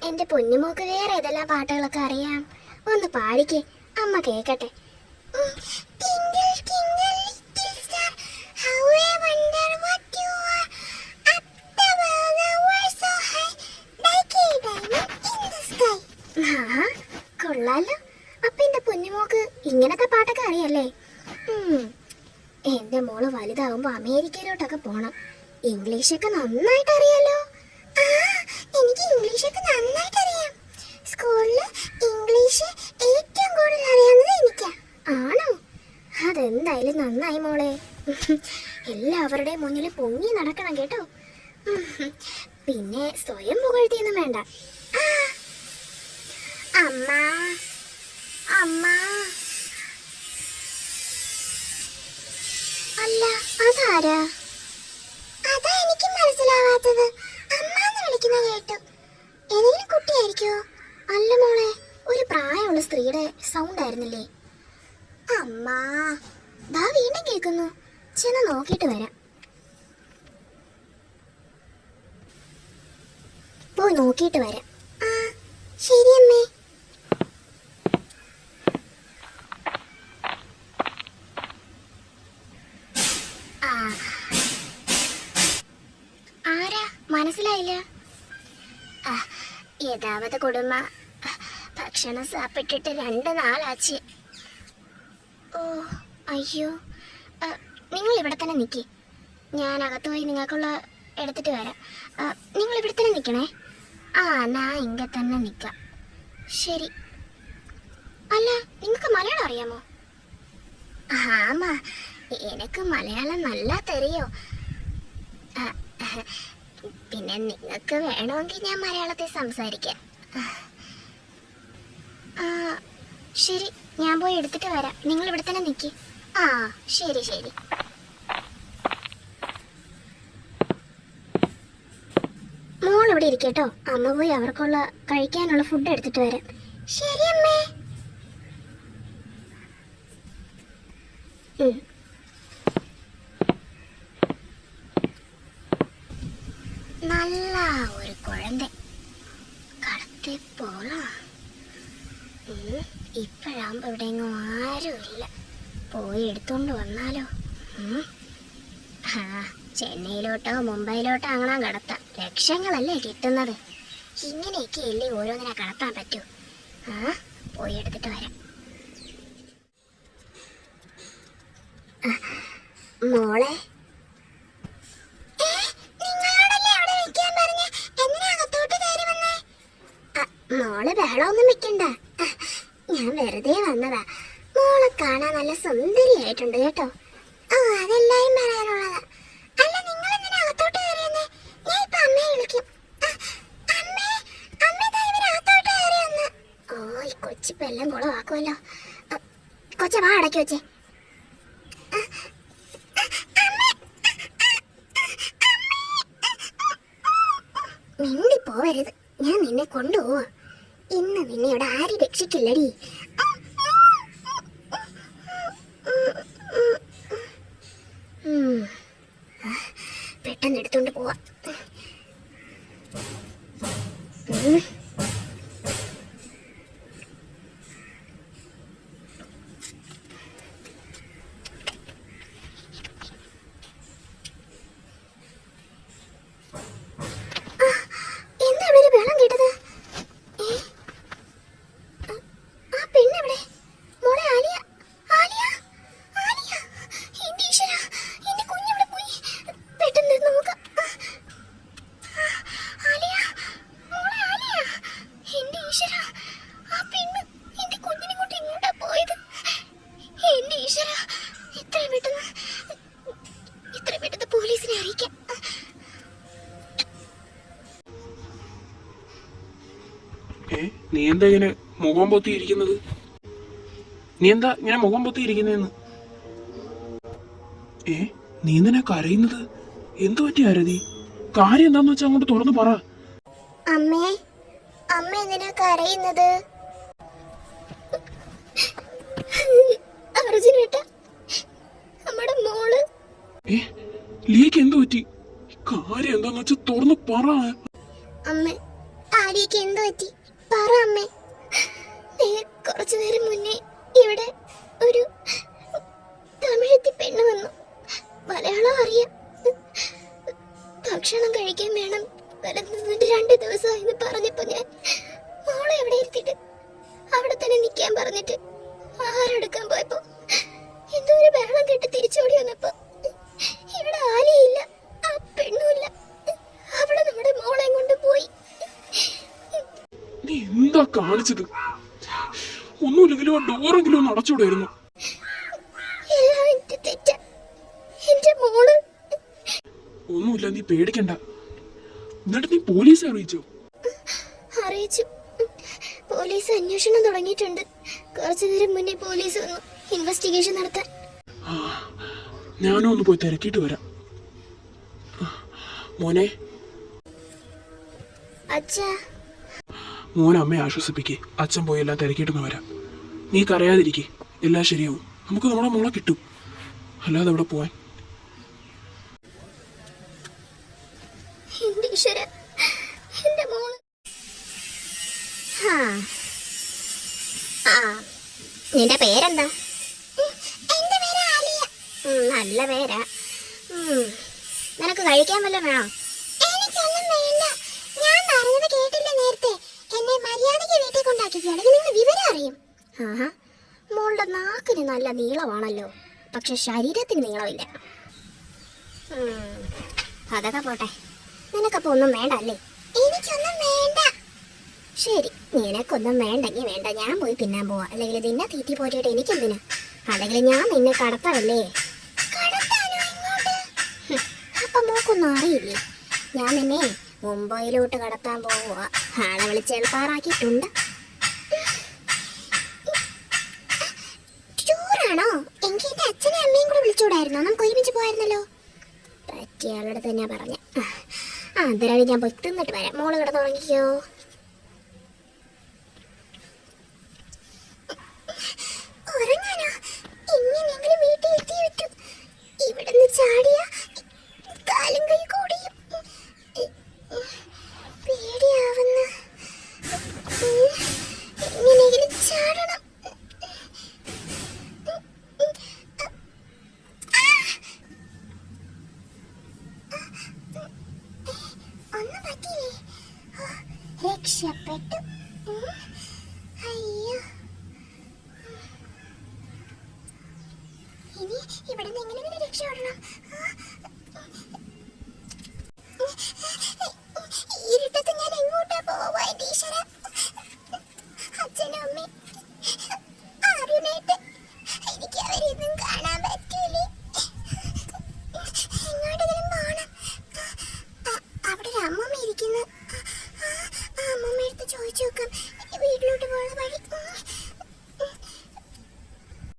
എന്റെ പൊന്നുമോക്ക് വേറെ ഏതെല്ലാം പാട്ടുകളൊക്കെ അറിയാം? ഒന്ന് പാടിക്കേ, അമ്മ കേക്കട്ടെ. കൊള്ളാലോ, അപ്പൊ എന്റെ പൊന്നുമോക്ക് ഇങ്ങനത്തെ പാട്ടൊക്കെ അറിയല്ലേ? എന്റെ മോള് വലുതാവുമ്പോ അമേരിക്കയിലോട്ടൊക്കെ പോണം. ഇംഗ്ലീഷൊക്കെ നന്നായിട്ട് അറിയാലോ. എനിക്ക് ഇംഗ്ലീഷൊക്കെ നന്നായിട്ട് അറിയാം. സ്കൂളില് ഇംഗ്ലീഷ് ഏറ്റവും കൂടുതൽ അറിയാവുന്നത് എനിക്കാ. ആണോ? അതെന്തായാലും നന്നായി മോളെ. എല്ലാവരുടെയും മുന്നിൽ പൊങ്ങി നടക്കണം കേട്ടോ. പിന്നെ സ്വയം പുകഴ്ത്തിയൊന്നും വേണ്ട. അമ്മ അമ്മ. അല്ല, അതാരാ? അതാ എനിക്ക് മനസ്സിലാവാത്തത്. അമ്മാന്ന് വിളിക്കുന്ന കേട്ടു. ഏതെങ്കിലും കുട്ടിയായിരിക്കോ? അല്ല മോളെ, ഒരു പ്രായമുള്ള സ്ത്രീയുടെ സൗണ്ട് ആയിരുന്നില്ലേ? അമ്മാ, ദാ വീണ്ടും കേൾക്കുന്നു. ചെന്ന് നോക്കിയിട്ട് വരാം. പോയി നോക്കിയിട്ട് വരാം. ശരി അമ്മേ. ആരാ? മനസ്സിലായില്ല. യഥാവത് കുടുംബ ഭക്ഷണം സാപ്പിട്ടിട്ട് 2 നാളാച്ച്. ഓ അയ്യോ, നിങ്ങൾ ഇവിടെ തന്നെ നിൽക്കി. ഞാൻ അകത്ത് പോയി നിങ്ങൾക്കുള്ള എടുത്തിട്ട് വരാം. നിങ്ങൾ ഇവിടെ തന്നെ നിൽക്കണേ. ഞാൻ ഇങ്ങനെ തന്നെ നിൽക്കാം. ശരി. അല്ല, നിങ്ങൾക്ക് മലയാളം അറിയാമോ? ആമാ, എനിക്ക് മലയാളം നല്ല തെറിയോ. പിന്നെ നിങ്ങൾക്ക് വേണമെങ്കിൽ ഞാൻ മലയാളത്തിൽ സംസാരിക്കാം. ശരി, ഞാൻ പോയി എടുത്തിട്ട് വരാം. നിങ്ങൾ ഇവിടെ തന്നെ നിൽക്കി. ശരി ശരി. മോൾ ഇവിടെ ഇരിക്കട്ടോ. അമ്മ പോയി അവർക്കുള്ള കഴിക്കാനുള്ള ഫുഡ് എടുത്തിട്ട് വരാം. ശരി അമ്മേ. നല്ല ഒരു കുഴന്ത കടത്തി പോളാം. ഇപ്പോഴാകുമ്പോ ഇവിടെയെങ്ങും ആരുമില്ല. പോയി എടുത്തോണ്ട് വന്നാലോ? ചെന്നൈയിലോട്ടോ മുംബൈയിലോട്ടോ അങ്ങനെ കടത്താം. ലക്ഷങ്ങളല്ലേ കിട്ടുന്നത്. ഇങ്ങനെയൊക്കെ അല്ലേ ഓരോന്നിനെ കടത്താൻ പറ്റൂ. പോയി എടുത്തിട്ട് വരാം. മോളെ, മോള് ബഹളമൊന്നും വെക്കണ്ട. ഞാൻ വെറുതെ വന്നതാ. മോളെ കാണാൻ നല്ല സുന്ദരിയായിട്ടുണ്ട് കേട്ടോ. അതെല്ലാരും പറയാനുള്ളതാ. അല്ല, നിങ്ങൾ എന്തിനാ അകത്തോട്ട് കയറിയെന്നേ? ഞാൻ ഇപ്പൊ അമ്മയെ വിളിക്കും. ഈ കൊച്ചിപ്പ എല്ലാം കുളമാക്കുമല്ലോ. കൊച്ച വാ, അടക്കി വെച്ചേ. മിണ്ടി പോവരുത്. ഞാൻ നിന്നെ കൊണ്ടുപോവാ. ഇന്ന് നിന്നെ ഇവിടെ ആരും രക്ഷിക്കില്ലടി. പെട്ടെന്ന് എടുത്തോണ്ട് പോവാ. നീ എന്താ ഇങ്ങനെ മുഖം പൊത്തിയിരിക്കുന്നത്? നീ എന്താ ഇങ്ങനെ മുഖം പൊത്തിയിരിക്കുന്നതെന്ന്? നീ എന്തിനാ കരയുന്നത്? എന്തു പറ്റി ആരതി? കാര്യം എന്താന്ന് വെച്ചാ അങ്ങോട്ട് തുറന്നു പറ. അമ്മേ, അമ്മ എന്തിനാ കരയുന്നത്? അർജുനേട്ടാ, ലിയക്ക് എന്തു പറ്റി? കാര്യം എന്താന്ന് വെച്ചാൽ തുറന്ന് പറ. അമ്മ, ആര്യക്ക് എന്ത് പറ്റി? പറ അമ്മേ. കുറച്ചു നേരം മുന്നേ ഇവിടെ ഒരു തമിഴത്തി പെണ്ണ് വന്നു. മലയാളം അറിയാം. ഭക്ഷണം കഴിക്കാൻ വേണം വരുന്നതിന് 2 ദിവസമായെന്ന് പറഞ്ഞപ്പോ ഞാൻ മോളെ എവിടെ ഇരുത്തിട്ട് അവിടെ തന്നെ നിൽക്കാൻ പറഞ്ഞിട്ട് ആഹാരം എടുക്കാൻ പോയപ്പോ എന്തോ ഒരു ബഹളം കേട്ട് തിരിച്ചോടി വന്നപ്പോ ഇവിടെ ആലിയില്ല, ആ പെണ്ണുമില്ല. അവിടെ നമ്മുടെ മോളെ കൊണ്ട് പോയി. നീ എന്താ കാണിച്ചത്? ഒന്നുമില്ലെങ്കിലും ആ ഡോറെങ്കിലും ഒന്ന് അടച്ചുകൂടായിരുന്നു. എല്ലാം എന്റെ തെറ്റാ. എന്റെ മോള് ഒന്നുമില്ല, നീ പേടിക്കണ്ട. എന്നിട്ട് നീ പോലീസ് അറിയിച്ചോ? അറിയിച്ചു. പോലീസ് അന്വേഷണം തുടങ്ങിയിട്ടുണ്ട്. കുറച്ചു നേരം മുന്നേ പോലീസ് വന്നു ഇൻവെസ്റ്റിഗേഷൻ നടത്താൻ. ഞാനും ഒന്ന് പോയി തിരക്കിയിട്ട് വരാം. മോനെ, അച്ഛാ. മോനെ അമ്മയെ ആശ്വസിപ്പിക്കേ. അച്ഛൻ പോയി എല്ലാം തിരക്കിയിട്ടൊന്ന് വരാം. നീ കരയാതിരിക്കേ, എല്ലാം ശരിയാവും. നമുക്ക് നമ്മുടെ മോളെ കിട്ടും. അല്ലാതെ എവിടെ പോവാൻ? എന്റെ ഈശ്വരാ, എന്റെ മോള്. നിന്റെ പേരെന്താ? എന്റെ പേര് ആലിയ. നല്ല പേരാ. നിനക്ക് കഴിക്കാൻ വല്ലതും വേണോ? എനിക്കൊന്നും വേണ്ട. ഞാൻ പറഞ്ഞത് കേട്ടില്ല നേരത്തെ. എന്നെ മര്യാദയ്ക്ക് വീട്ടിൽ കൊണ്ടാക്കിക്കുകയാണെങ്കിൽ നിങ്ങൾ വിവരം അറിയും. ആഹാ, മോളുടെ നാക്കിന് നല്ല നീളമാണല്ലോ, പക്ഷെ ശരീരത്തിന് നീളമില്ല. അതൊക്കെ പോട്ടെ. നിനക്കപ്പോ ഒന്നും വേണ്ട അല്ലേ? എനിക്കൊന്നും വേണ്ട. ശരി, നിനക്കൊന്നും വേണ്ടെങ്കിൽ വേണ്ട. ഞാൻ പോയി തിന്നാൻ പോവാ. അല്ലെങ്കിൽ നിന്നെ തീറ്റി പോയിട്ട് എനിക്കെന്തിനാ? അല്ലെങ്കിൽ ഞാൻ നിന്നെ കടത്താനല്ലേ? അപ്പൊ മോക്കൊന്നും അറിയില്ലേ? ഞാൻ നിന്നെ മുംബൈയിലോട്ട് കടത്താൻ പോവുക. ആളെ വിളിച്ച് എളുപ്പാറാക്കിയിട്ടുണ്ട്. ടൂറാണോ? എങ്കിൽ എന്റെ അച്ഛനും അമ്മയും കൂടെ വിളിച്ചൂടായിരുന്നോ? നമുക്ക് ഒരുമിച്ച് പോയായിരുന്നല്ലോ. പറ്റിയ ആളുടെ തന്നെയാ പറഞ്ഞ. അന്തരാളി ഞാൻ പോയി തിന്നിട്ട് വരാം. മോള് കിടന്ന് ഉറങ്ങിക്കോ. ഉറങ്ങാനോ? എങ്ങനെയെങ്കിലും വീട്ടിൽ എത്തി വിട്ടു. ഇവിടുന്ന് ചാടിയ കാലും കൈ കൂടിയും. പേടിയാവുന്നു. എങ്ങനെയെങ്കിലും ചാടണം. ഒന്നും പറ്റിയില്ലേ? രക്ഷപ്പെട്ടു. അയ്യോ, ഇനി ഇവിടെ നിന്ന് എങ്ങനെ രക്ഷപ്പെടണം?